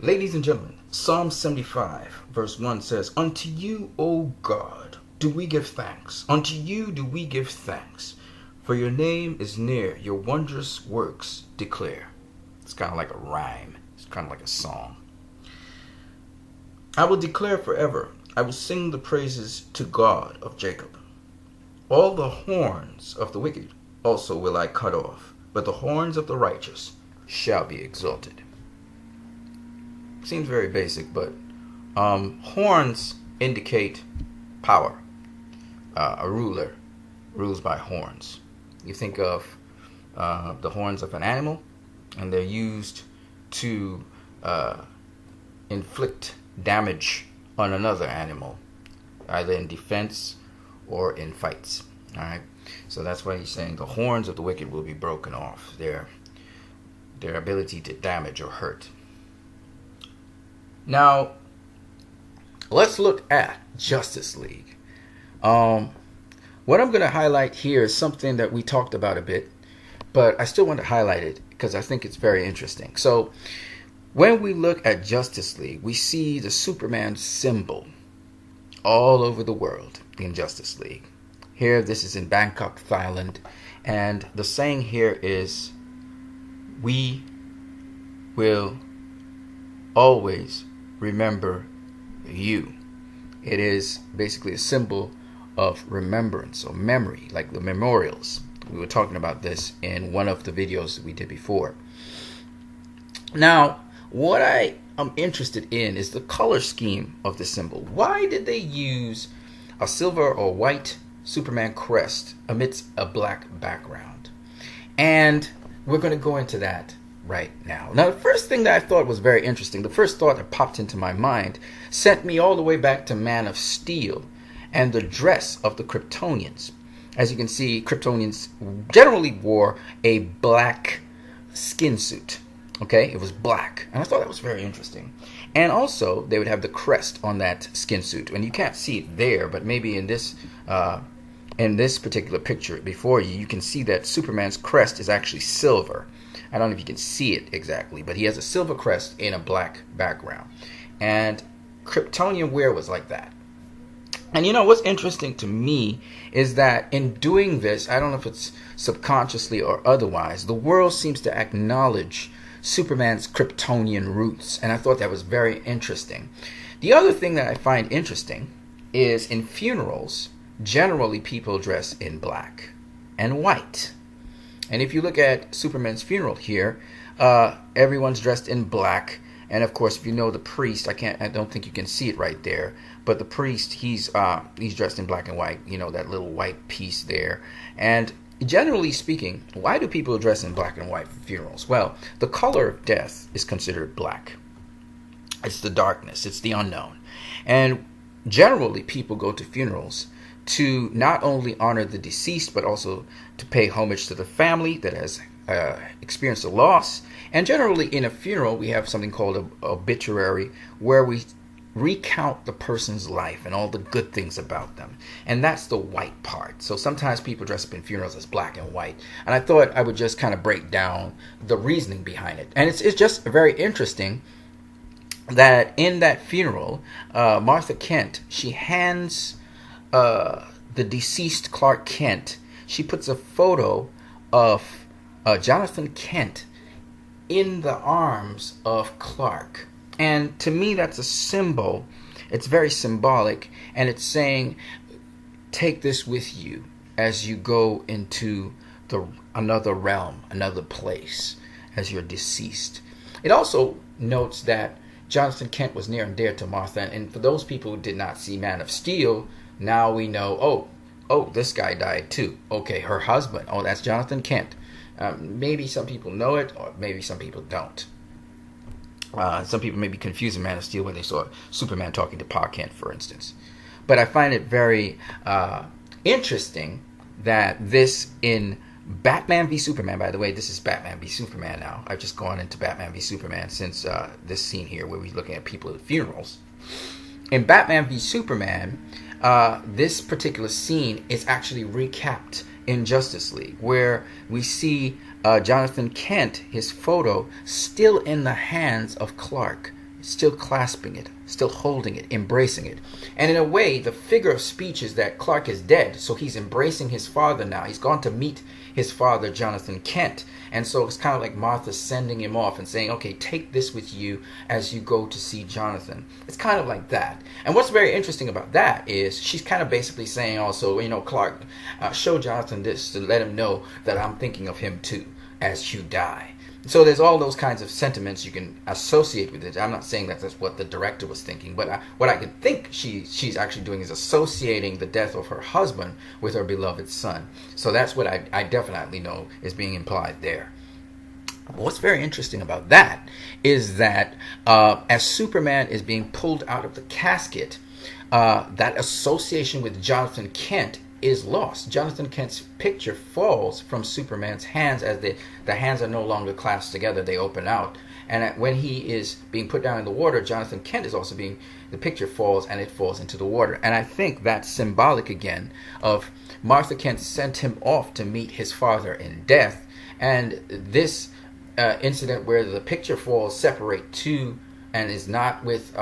Ladies and gentlemen, Psalm 75, verse 1 says, "Unto you, O God, do we give thanks. Unto you do we give thanks. For your name is near, your wondrous works declare." It's kind of like a rhyme. It's kind of like a song. "I will declare forever. I will sing the praises to God of Jacob. All the horns of the wicked also will I cut off, but the horns of the righteous shall be exalted." Seems very basic, but horns indicate power. A ruler rules by horns. You think of the horns of an animal, and they're used to inflict damage on another animal, either in defense or in fights. All right, so that's why he's saying the horns of the wicked will be broken off. Their ability to damage or hurt. Now, let's look at Justice League. What I'm going to highlight here is something that we talked about a bit, but I still want to highlight it because I think it's very interesting. So, when we look at Justice League, we see the Superman symbol all over the world in Justice League. Here, this is in Bangkok, Thailand, and the saying here is, "We will always remember you." It is basically a symbol of remembrance or memory, like the memorials. We were talking about this in one of the videos that we did before. Now, what I am interested in is the color scheme of the symbol. Why did they use a silver or white Superman crest amidst a black background? And we're going to go into that right now. Now, the first thing that I thought was very interesting, the first thought that popped into my mind, sent me all the way back to Man of Steel and the dress of the Kryptonians. As you can see, Kryptonians generally wore a black skin suit. Okay, it was black, and I thought that was very interesting. And also, they would have the crest on that skin suit, and you can't see it there, but maybe in this particular picture before you, you can see that Superman's crest is actually silver. I don't know if you can see it exactly, but he has a silver crest in a black background. And Kryptonian wear was like that. And you know what's interesting to me is that in doing this, I don't know if it's subconsciously or otherwise, the world seems to acknowledge Superman's Kryptonian roots. And I thought that was very interesting. The other thing that I find interesting is in funerals, generally people dress in black and white. And if you look at Superman's funeral here, everyone's dressed in black. And of course, if you know the priest, I don't think you can see it right there. But the priest, he's dressed in black and white. You know, that little white piece there. And generally speaking, why do people dress in black and white for funerals? Well, the color of death is considered black. It's the darkness. It's the unknown. And generally, people go to funerals to not only honor the deceased, but also to pay homage to the family that has experienced a loss. And generally in a funeral, we have something called an obituary, where we recount the person's life and all the good things about them. And that's the white part. So sometimes people dress up in funerals as black and white. And I thought I would just kind of break down the reasoning behind it. And it's just very interesting that in that funeral, Martha Kent, she hands the deceased Clark Kent, she puts a photo of Jonathan Kent in the arms of Clark. And to me, that's a symbol. It's very symbolic. And it's saying, take this with you as you go into another realm, another place, as you're deceased. It also notes that Jonathan Kent was near and dear to Martha. And for those people who did not see Man of Steel, now we know, oh, this guy died too. Okay, her husband. Oh, that's Jonathan Kent. Maybe some people know it, or maybe some people don't. Some people may be confusing Man of Steel when they saw Superman talking to Pa Kent, for instance. But I find it very interesting that this in Batman v Superman, by the way, this is Batman v Superman now. I've just gone into Batman v Superman since this scene here where we're looking at people at funerals. In Batman v Superman, this particular scene is actually recapped in Justice League, where we see Jonathan Kent, his photo, still in the hands of Clark still clasping it, still holding it, embracing it. And in a way, the figure of speech is that Clark is dead, so he's embracing his father now. He's gone to meet his father, Jonathan Kent. And so it's kind of like Martha sending him off and saying, okay, take this with you as you go to see Jonathan. It's kind of like that. And what's very interesting about that is she's kind of basically saying also, Clark, show Jonathan this to let him know that I'm thinking of him too as you die. So there's all those kinds of sentiments you can associate with it. I'm not saying that that's what the director was thinking, but what I could think she's actually doing is associating the death of her husband with her beloved son. So that's what I definitely know is being implied there. What's very interesting about that is that as Superman is being pulled out of the casket, that association with Jonathan Kent is lost. Jonathan Kent's picture falls from Superman's hands as the hands are no longer clasped together. They open out. And when he is being put down in the water, Jonathan Kent is also the picture falls and it falls into the water. And I think that's symbolic again of Martha Kent sent him off to meet his father in death. And this incident where the picture falls separate two and is not with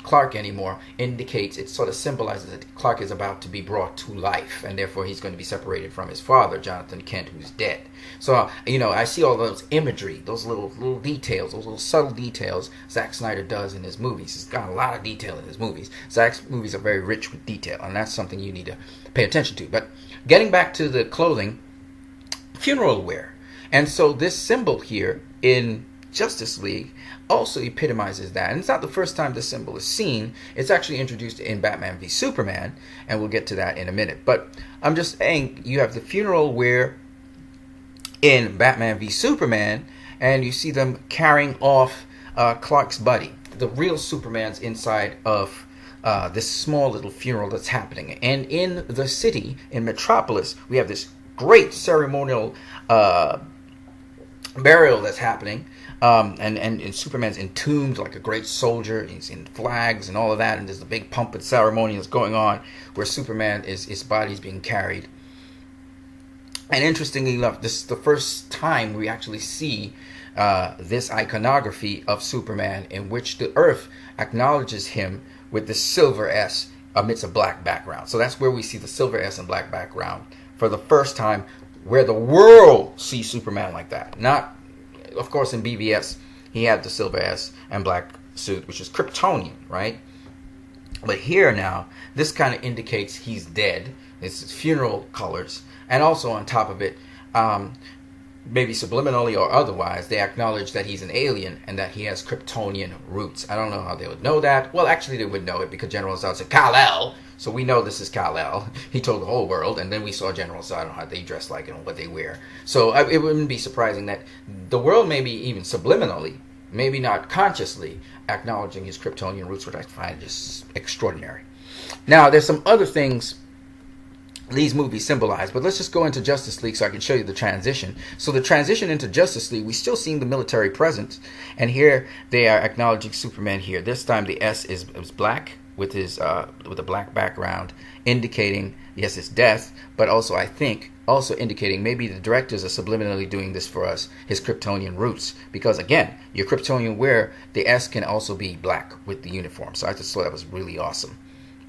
Clark anymore indicates, it sort of symbolizes that Clark is about to be brought to life, and therefore he's going to be separated from his father, Jonathan Kent, who's dead. So I see all those imagery, those little details, those little subtle details Zack Snyder does in his movies. He's got a lot of detail in his movies. Zack's movies are very rich with detail, and that's something you need to pay attention to. But getting back to the clothing, funeral wear. And so this symbol here in Justice League also epitomizes that. And it's not the first time this symbol is seen. It's actually introduced in Batman v Superman, and we'll get to that in a minute. But I'm just saying, you have the funeral wear in Batman v Superman, and you see them carrying off Clark's body. The real Superman's inside of this small little funeral that's happening. And in the city, in Metropolis, we have this great ceremonial burial that's happening. And Superman's entombed like a great soldier. He's in flags and all of that, and there's a big pomp and ceremony that's going on where Superman his body's being carried. And interestingly enough, this is the first time we actually see this iconography of Superman in which the Earth acknowledges him with the silver S amidst a black background. So that's where we see the silver S and black background for the first time, where the world sees Superman like that. Not, of course, in BVS, he had the silver S and black suit, which is Kryptonian, right? But here now, this kind of indicates he's dead. It's his funeral colors. And also on top of it, maybe subliminally or otherwise, they acknowledge that he's an alien and that he has Kryptonian roots. I don't know how they would know that. Well, actually, they would know it because General Zod said, Kal-El. So we know this is Kal-El. He told the whole world. And then we saw General Zod, how they dress like and what they wear. So it wouldn't be surprising that the world, maybe even subliminally, maybe not consciously, acknowledging his Kryptonian roots, which I find just extraordinary. Now, there's some other things these movies symbolize, but let's just go into Justice League so I can show you the transition. So the transition into Justice League, we still seeing the military presence, and here they are acknowledging Superman here. This time the S is black with his with a black background, indicating yes, his death, but also I think also indicating maybe the directors are subliminally doing this for us, his Kryptonian roots, because again, your Kryptonian wear, the S can also be black with the uniform. So I just thought that was really awesome.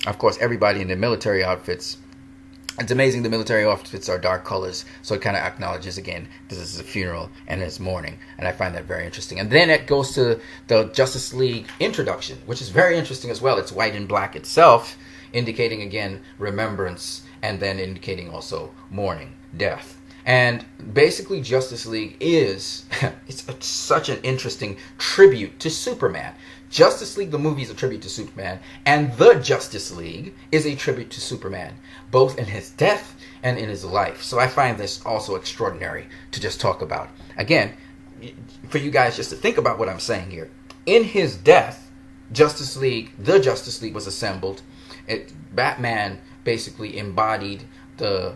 Of course, everybody in their military outfits. It's amazing the military outfits are dark colors, so it kind of acknowledges, again, this is a funeral and it's mourning, and I find that very interesting. And then it goes to the Justice League introduction, which is very interesting as well. It's white and black itself, indicating, again, remembrance, and then indicating also mourning, death. And basically Justice League is, it's such an interesting tribute to Superman. Justice League, the movie, is a tribute to Superman, and the Justice League is a tribute to Superman, both in his death and in his life. So I find this also extraordinary to just talk about. Again, for you guys just to think about what I'm saying here. In his death, Justice League, the Justice League was assembled. Batman basically embodied the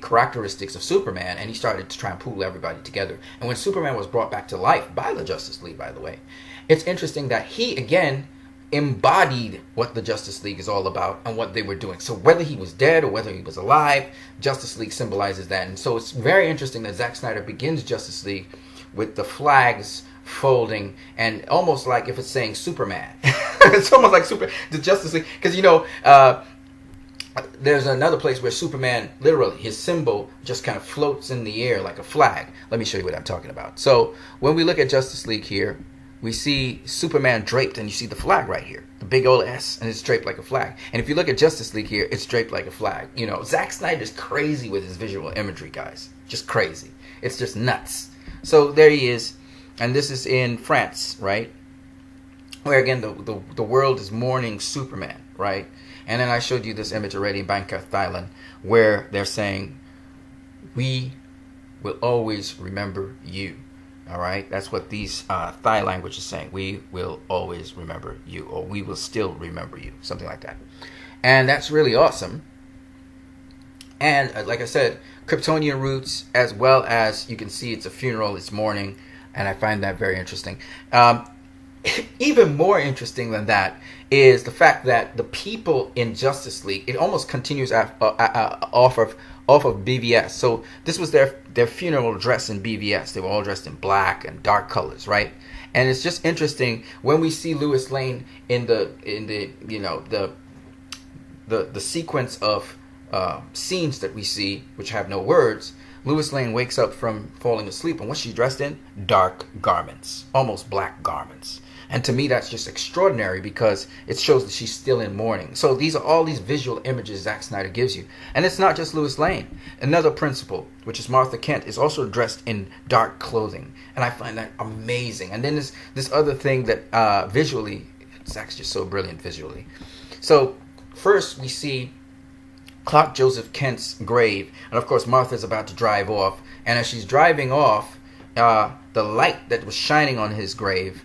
characteristics of Superman, and he started to try and pull everybody together. And when Superman was brought back to life by the Justice League, by the way, it's interesting that he again embodied what the Justice League is all about and what they were doing. So whether he was dead or whether he was alive, Justice League symbolizes that. And so it's very interesting that Zack Snyder begins Justice League with the flags folding, and almost like if it's saying Superman. It's almost like the Justice League, because there's another place where Superman, literally, his symbol just kind of floats in the air like a flag. Let me show you what I'm talking about. So when we look at Justice League here, we see Superman draped, and you see the flag right here, the big old S, and it's draped like a flag. And if you look at Justice League here, it's draped like a flag. Zack Snyder's crazy with his visual imagery, guys. Just crazy. It's just nuts. So there he is, and this is in France, right? Where again the world is mourning Superman, right? And then I showed you this image already in Bangkok, Thailand, where they're saying, "We will always remember you." All right, that's what these Thai language is saying. We will always remember you, or we will still remember you, something like that. And that's really awesome. And like I said, Kryptonian roots, as well as you can see, it's a funeral, it's mourning, and I find that very interesting. Even more interesting than that is the fact that the people in Justice League, it almost continues off of BVS. So this was their funeral dress in BVS. They were all dressed in black and dark colors, right? And it's just interesting when we see Lois Lane in the sequence of scenes that we see, which have no words. Lois Lane wakes up from falling asleep, and what's she dressed in? Dark garments, almost black garments. And to me, that's just extraordinary because it shows that she's still in mourning. So these are all these visual images Zack Snyder gives you. And it's not just Lois Lane. Another principal, which is Martha Kent, is also dressed in dark clothing. And I find that amazing. And then this other thing that visually, Zack's just so brilliant visually. So first we see Clark Joseph Kent's grave. And of course, Martha's about to drive off. And as she's driving off, the light that was shining on his grave,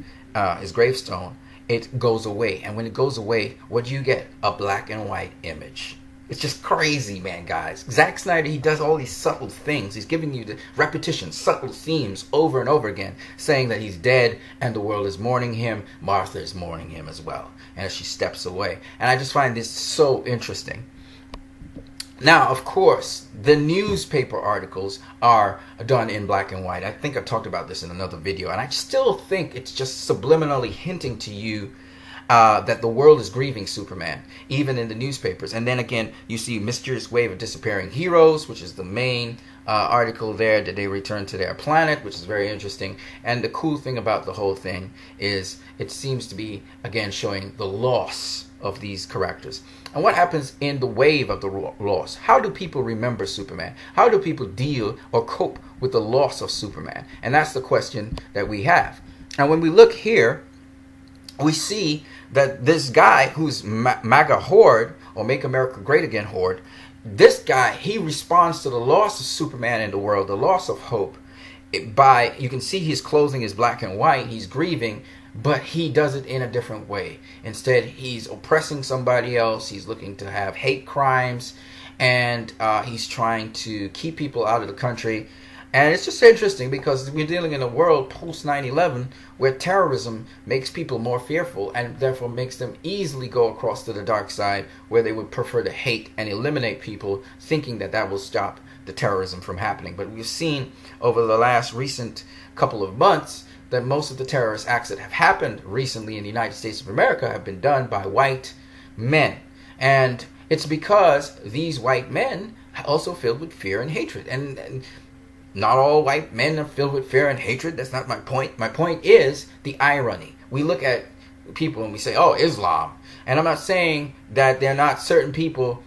his gravestone, it goes away. And when it goes away, what do you get? A black and white image. It's just crazy, man, guys. Zack Snyder, he does all these subtle things. He's giving you the repetition, subtle themes over and over again, saying that he's dead and the world is mourning him. Martha is mourning him as well. And as she steps away. And I just find this so interesting. Now, of course, the newspaper articles are done in black and white. I think I talked about this in another video, and I still think it's just subliminally hinting to you that the world is grieving Superman, even in the newspapers. And then again, you see Mysterious Wave of Disappearing Heroes, which is the main article there, that they return to their planet, which is very interesting. And the cool thing about the whole thing is it seems to be, again, showing the loss of these characters. And what happens in the wave of the loss? How do people remember Superman? How do people deal or cope with the loss of Superman? And that's the question that we have. And when we look here, we see that this guy who's MAGA Horde, or Make America Great Again Horde, this guy, he responds to the loss of Superman in the world, the loss of hope, by, you can see his clothing is black and white, he's grieving, but he does it in a different way. Instead, he's oppressing somebody else. He's looking to have hate crimes, and he's trying to keep people out of the country. And it's just interesting because we're dealing in a world post 9/11 where terrorism makes people more fearful and therefore makes them easily go across to the dark side, where they would prefer to hate and eliminate people, thinking that that will stop the terrorism from happening. But we've seen over the last recent couple of months that most of the terrorist acts that have happened recently in the United States of America have been done by white men. And it's because these white men are also filled with fear and hatred. And not all white men are filled with fear and hatred. That's not my point. My point is the irony. We look at people and we say, oh, Islam. And I'm not saying that there are not certain people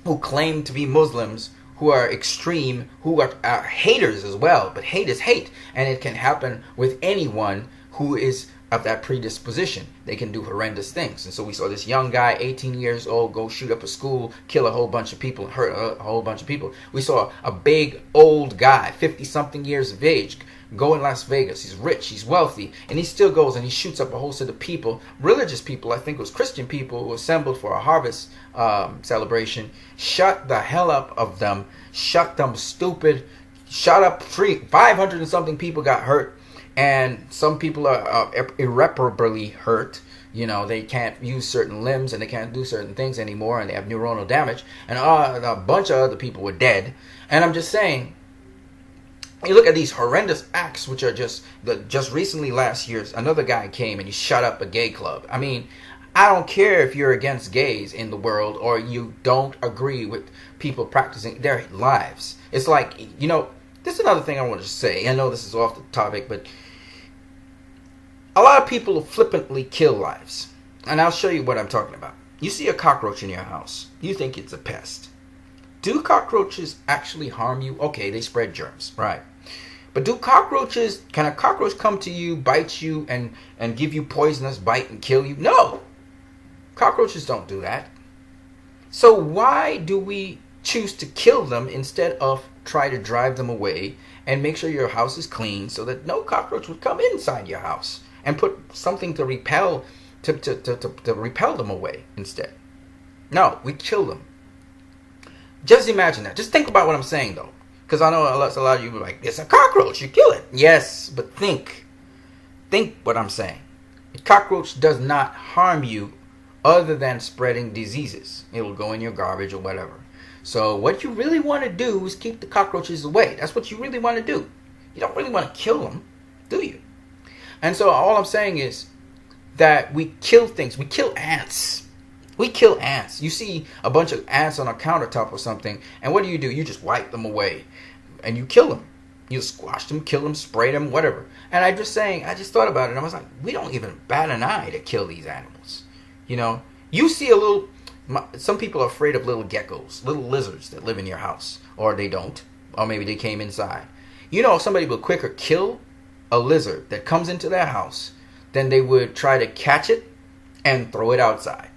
who claim to be Muslims who are extreme, who are haters as well. But hate is hate, and it can happen with anyone who is of that predisposition. They can do horrendous things. And so we saw this young guy, 18 years old, go shoot up a school, kill a whole bunch of people, hurt a whole bunch of people. We saw a big old guy, 50-something years of age, go in Las Vegas. He's rich, he's wealthy, and he still goes and he shoots up a whole set of people, religious people, I think it was Christian people, who assembled for a harvest celebration, shut the hell up of them, shut them stupid, shot up 500 and something people got hurt, and some people are irreparably hurt. You know, they can't use certain limbs and they can't do certain things anymore, and they have neuronal damage, and a bunch of other people were dead. And I'm just saying, You look at these horrendous acts, which are just recently last year, another guy came and he shut up a gay club. I mean, I don't care if you're against gays in the world or you don't agree with people practicing their lives. It's like, this is another thing I want to say. I know this is off the topic, but a lot of people flippantly kill lives. And I'll show you what I'm talking about. You see a cockroach in your house. You think it's a pest. Do cockroaches actually harm you? Okay, they spread germs, right? But can a cockroach come to you, bite you, and give you poisonous bite and kill you? No! Cockroaches don't do that. So why do we choose to kill them instead of try to drive them away and make sure your house is clean so that no cockroach would come inside your house and put something to repel to repel them away instead? No, we kill them. Just imagine that. Just think about what I'm saying though. Because I know a lot of you are like, it's a cockroach, you kill it. Yes, but think what I'm saying. A cockroach does not harm you other than spreading diseases. It will go in your garbage or whatever. So what you really want to do is keep the cockroaches away. That's what you really want to do. You don't really want to kill them, do you? And so all I'm saying is that we kill things. We kill ants. We kill ants. You see a bunch of ants on a countertop or something, and what do? You just wipe them away, and you kill them. You squash them, kill them, spray them, whatever. And I just thought about it, and I was like, we don't even bat an eye to kill these animals. You see some people are afraid of little geckos, little lizards that live in your house, or they don't, or maybe they came inside. Somebody will quicker kill a lizard that comes into their house than they would try to catch it and throw it outside.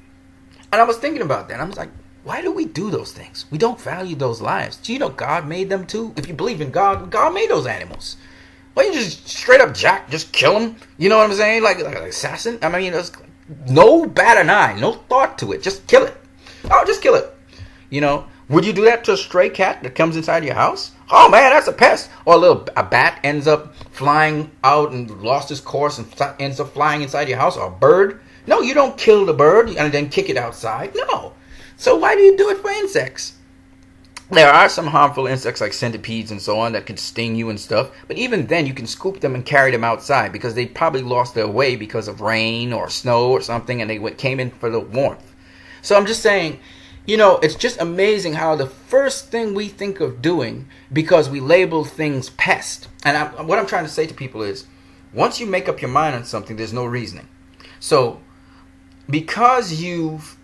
And I was thinking about that. I was like, why do we do those things? We don't value those lives. Do you know God made them too? If you believe in God, God made those animals. Why don't you just straight up just kill them? You know what I'm saying? Like an assassin? I mean, there's no bat an eye, no thought to it. Just kill it. Oh, just kill it. Would you do that to a stray cat that comes inside your house? Oh man, that's a pest. Or a bat ends up flying out and lost his course and ends up flying inside your house. Or a bird. No, you don't kill the bird and then kick it outside. No. So why do you do it for insects? There are some harmful insects like centipedes and so on that can sting you and stuff. But even then, you can scoop them and carry them outside because they probably lost their way because of rain or snow or something, and they came in for the warmth. So I'm just saying, it's just amazing how the first thing we think of doing, because we label things pest. And what I'm trying to say to people is, once you make up your mind on something, there's no reasoning. So because you've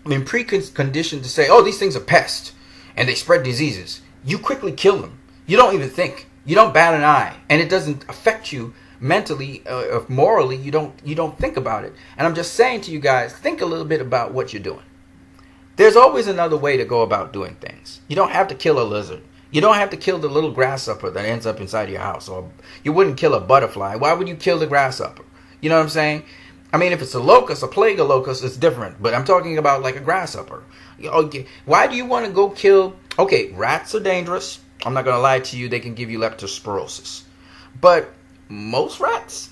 been preconditioned to say, oh, these things are pests and they spread diseases, you quickly kill them. You don't even think. You don't bat an eye, and it doesn't affect you mentally or morally. You don't think about it. And I'm just saying to you guys, think a little bit about what you're doing. There's always another way to go about doing things. You don't have to kill a lizard. You don't have to kill the little grasshopper that ends up inside your house. Or you wouldn't kill a butterfly. Why would you kill the grasshopper? You know what I'm saying? I mean, if it's a locust, a plague of locusts, it's different. But I'm talking about like a grasshopper. Okay, why do you want to go kill... Okay, rats are dangerous. I'm not going to lie to you. They can give you leptospirosis. But most rats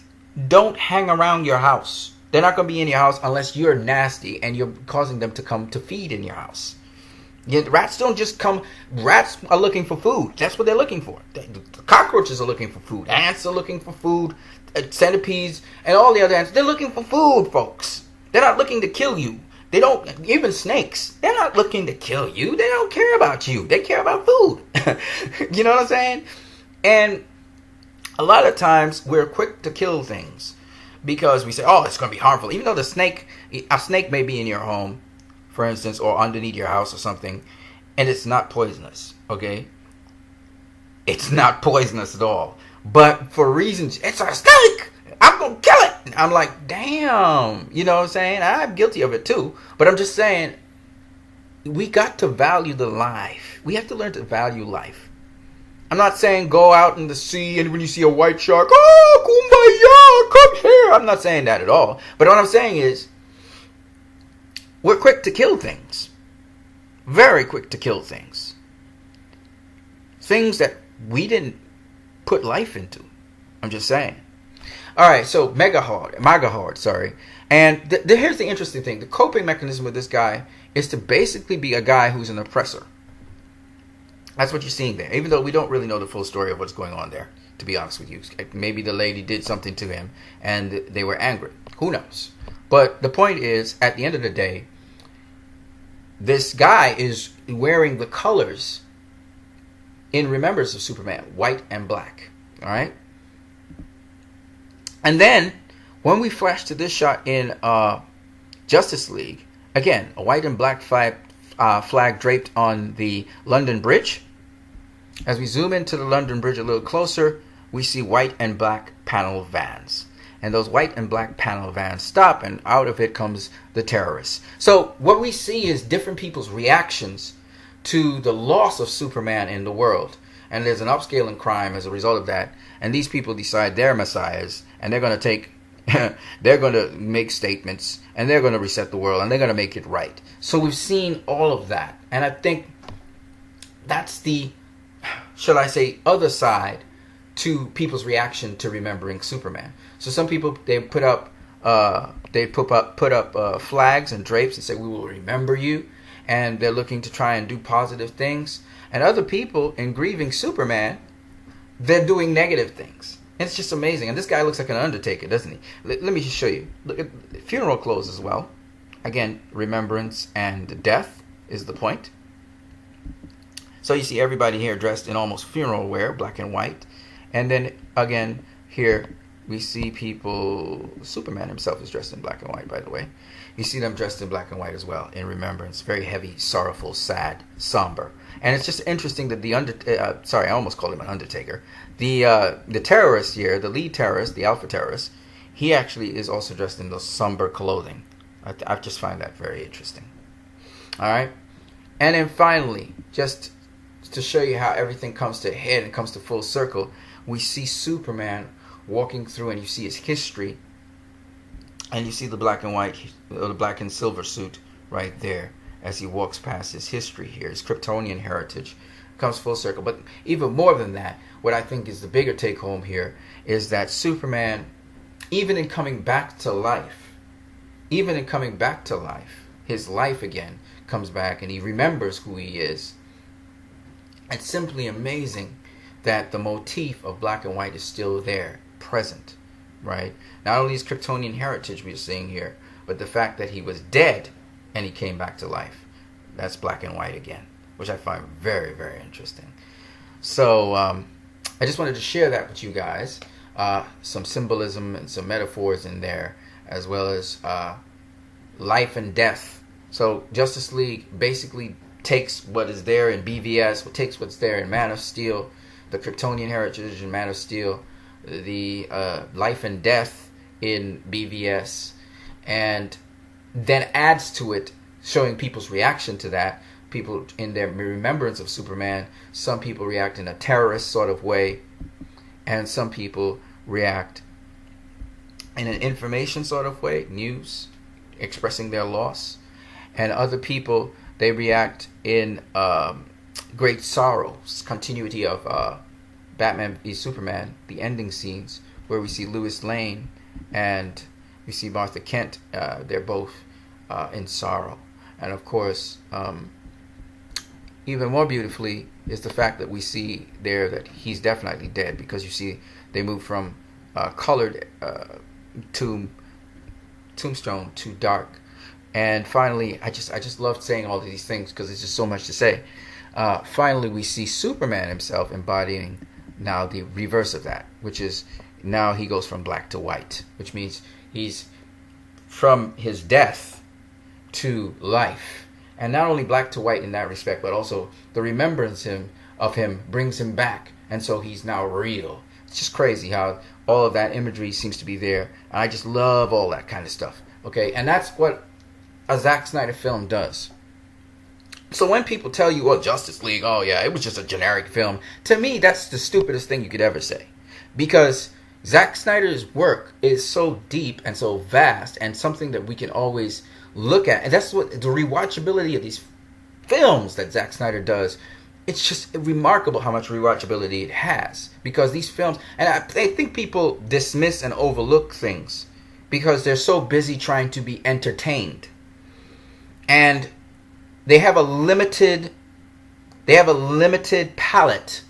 don't hang around your house. They're not going to be in your house unless you're nasty and you're causing them to come to feed in your house. Rats don't just come. Rats are looking for food. That's what they're looking for. The cockroaches are looking for food. Ants are looking for food. Centipedes and all the other ants. They're looking for food, folks. They're not looking to kill you. They don't. Even snakes. They're not looking to kill you. They don't care about you. They care about food. You know what I'm saying? And a lot of times we're quick to kill things because we say, "Oh, it's going to be harmful." Even though a snake may be in your home, for instance, or underneath your house or something, and it's not poisonous, okay? It's not poisonous at all. But for reasons, it's a snake! I'm going to kill it! And I'm like, damn! You know what I'm saying? I'm guilty of it too. But I'm just saying, we got to value the life. We have to learn to value life. I'm not saying go out in the sea and when you see a white shark, oh, kumbaya, come here! I'm not saying that at all. But what I'm saying is, we're quick to kill things. Very quick to kill things. Things that we didn't put life into. I'm just saying. Alright, so Magahard, sorry. And here's the interesting thing. The coping mechanism with this guy is to basically be a guy who's an oppressor. That's what you're seeing there. Even though we don't really know the full story of what's going on there, to be honest with you. Maybe the lady did something to him and they were angry. Who knows? But the point is, at the end of the day, this guy is wearing the colors in remembrance of Superman, white and black. All right? And then, when we flash to this shot in Justice League, again, a white and black flag draped on the London Bridge. As we zoom into the London Bridge a little closer, we see white and black panel vans. And those white and black panel vans stop, and out of it comes the terrorists. So what we see is different people's reactions to the loss of Superman in the world. And there's an upscale in crime as a result of that. And these people decide they're messiahs, and they're going to take they're going to make statements, and they're going to reset the world, and they're going to make it right. So we've seen all of that. And I think that's the, shall I say, other side to people's reaction to remembering Superman. So some people, they put up flags and drapes and say, we will remember you. And they're looking to try and do positive things. And other people, in grieving Superman, they're doing negative things. It's just amazing. And this guy looks like an undertaker, doesn't he? Let me just show you. Look at funeral clothes as well. Again, remembrance and death is the point. So you see everybody here dressed in almost funeral wear, black and white. And then again, here we see people, Superman himself is dressed in black and white, by the way. You see them dressed in black and white as well, in remembrance. Very heavy, sorrowful, sad, somber. And it's just interesting that I almost called him an undertaker. The terrorist here, the lead terrorist, the alpha terrorist, he actually is also dressed in those somber clothing. I just find that very interesting. All right? And then finally, just to show you how everything comes to a head and comes to full circle, we see Superman walking through, and you see his history, and you see the black and white, the black and silver suit right there as he walks past his history here, his Kryptonian heritage comes full circle. But even more than that, what I think is the bigger take home here is that Superman, even in coming back to life, his life again comes back, and he remembers who he is. It's simply amazing that the motif of black and white is still there, present, right? Not only his Kryptonian heritage we're seeing here, but the fact that he was dead and he came back to life. That's black and white again, which I find very, very interesting. So I just wanted to share that with you guys. Some symbolism and some metaphors in there, as well as life and death. So Justice League basically takes what is there in BVS, takes what's there in Man of Steel, the Kryptonian heritage in Man of Steel, the life and death in BVS, and then adds to it, showing people's reaction to that. People in their remembrance of Superman, some people react in a terrorist sort of way, and some people react in an information sort of way, news, expressing their loss, and other people, they react in great sorrow, continuity of Batman v Superman, the ending scenes, where we see Lois Lane and we see Martha Kent. They're both in sorrow. And of course, even more beautifully is the fact that we see there that he's definitely dead, because you see they move from colored tombstone to dark. And finally, I just loved saying all of these things because there's just so much to say. Finally, we see Superman himself embodying now the reverse of that, which is now he goes from black to white, which means he's from his death to life. And not only black to white in that respect, but also the remembrance of him brings him back. And so he's now real. It's just crazy how all of that imagery seems to be there. And I just love all that kind of stuff. Okay, and that's what a Zack Snyder film does. So when people tell you, well, Justice League, oh yeah, it was just a generic film, to me, that's the stupidest thing you could ever say. Because Zack Snyder's work is so deep and so vast, and something that we can always look at. And that's what the rewatchability of these films that Zack Snyder does. It's just remarkable how much rewatchability it has. Because these films, and I think people dismiss and overlook things because they're so busy trying to be entertained. And they have a limited They have a limited palette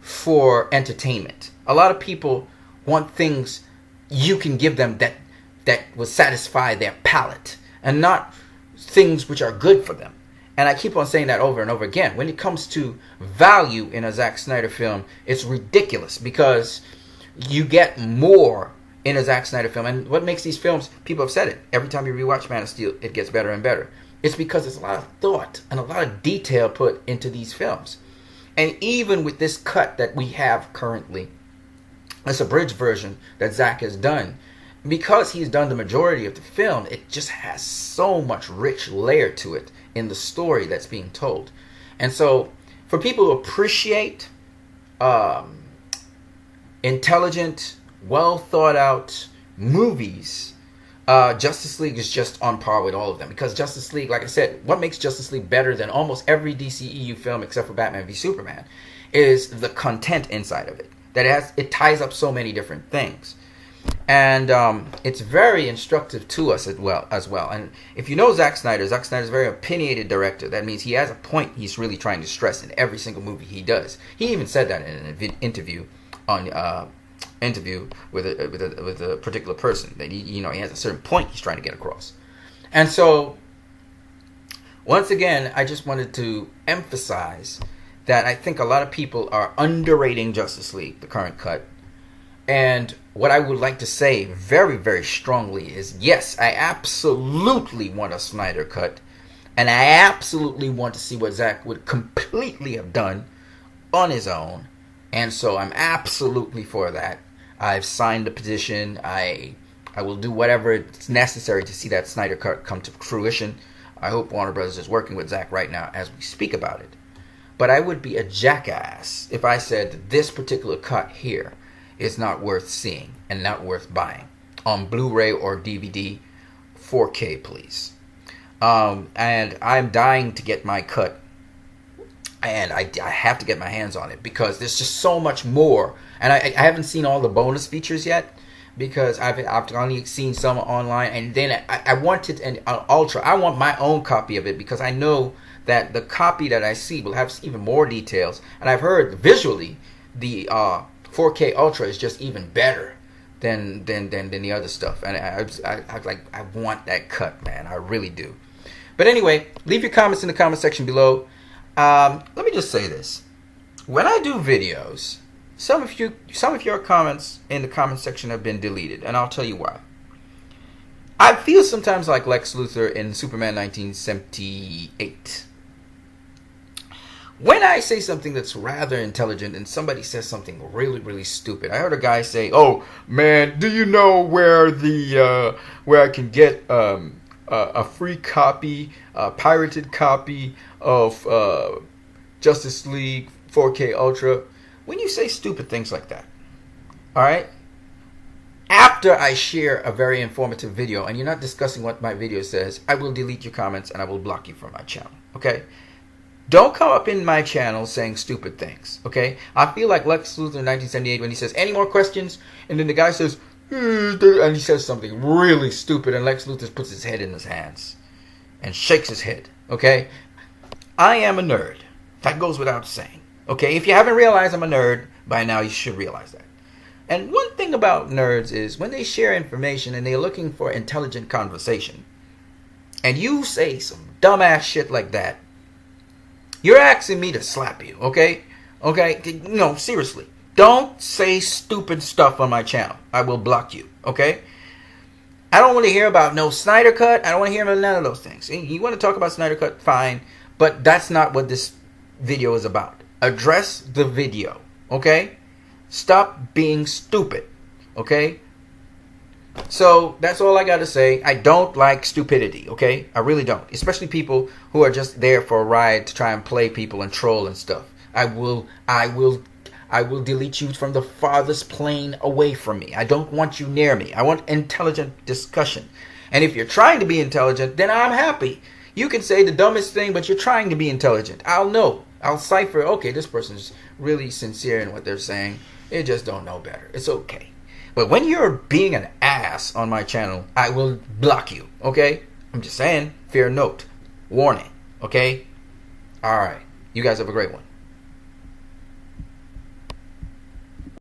for entertainment. A lot of people want things you can give them that will satisfy their palate, and not things which are good for them. And I keep on saying that over and over again. When it comes to value in a Zack Snyder film, it's ridiculous, because you get more in a Zack Snyder film. And what makes these films, people have said it, every time you rewatch Man of Steel, it gets better and better. It's because there's a lot of thought and a lot of detail put into these films. And even with this cut that we have currently, it's a bridge version that Zack has done. Because he's done the majority of the film, it just has so much rich layer to it in the story that's being told. And so, for people who appreciate intelligent, well thought out movies, Justice League is just on par with all of them. Because Justice League, like I said, what makes Justice League better than almost every DCEU film except for Batman v Superman is the content inside of it. That it ties up so many different things. And it's very instructive to us as well. And if you know Zack Snyder is a very opinionated director. That means he has a point he's really trying to stress in every single movie he does. He even said that in an interview with a particular person, that he has a certain point he's trying to get across. And so, once again, I just wanted to emphasize that I think a lot of people are underrating Justice League, the current cut. And what I would like to say very, very strongly is, yes, I absolutely want a Snyder cut. And I absolutely want to see what Zack would completely have done on his own. And so I'm absolutely for that. I've signed the petition. I will do whatever it's necessary to see that Snyder cut come to fruition. I hope Warner Brothers is working with Zack right now as we speak about it. But I would be a jackass if I said that this particular cut here is not worth seeing and not worth buying on Blu-ray or DVD. 4K, please. And I'm dying to get my cut, and I have to get my hands on it, because there's just so much more. And I haven't seen all the bonus features yet, because I've only seen some online. And then I wanted an Ultra. I want my own copy of it, because I know that the copy that I see will have even more details. And I've heard visually the 4K Ultra is just even better than the other stuff. And I want that cut, man. I really do. But anyway, leave your comments in the comment section below. Let me just say this. When I do videos, some of your comments in the comment section have been deleted, and I'll tell you why. I feel sometimes like Lex Luthor in Superman 1978. When I say something that's rather intelligent and somebody says something really, really stupid, I heard a guy say, "Oh man, do you know where I can get a free copy, a pirated copy of Justice League 4K Ultra?" When you say stupid things like that, all right, after I share a very informative video and you're not discussing what my video says, I will delete your comments and I will block you from my channel, okay? Don't come up in my channel saying stupid things, okay? I feel like Lex Luthor in 1978 when he says, "Any more questions?" And then the guy says, and he says something really stupid, and Lex Luthor puts his head in his hands and shakes his head, okay? I am a nerd. That goes without saying, okay? If you haven't realized I'm a nerd by now, you should realize that. And one thing about nerds is when they share information and they're looking for intelligent conversation, and you say some dumbass shit like that, you're asking me to slap you, okay? Okay? No, seriously. Don't say stupid stuff on my channel. I will block you, okay? I don't want to hear about no Snyder Cut. I don't want to hear about none of those things. You want to talk about Snyder Cut, fine. But that's not what this video is about. Address the video, okay? Stop being stupid, okay? So that's all I got to say. I don't like stupidity, okay? I really don't. Especially people who are just there for a ride to try and play people and troll and stuff. I will delete you from the farthest plane away from me. I don't want you near me. I want intelligent discussion. And if you're trying to be intelligent, then I'm happy. You can say the dumbest thing, but you're trying to be intelligent. I'll know. I'll cipher, okay, this person's really sincere in what they're saying. They just don't know better. It's okay. But when you're being an ass on my channel, I will block you, okay? I'm just saying, fair note. Warning, okay? Alright. You guys have a great one.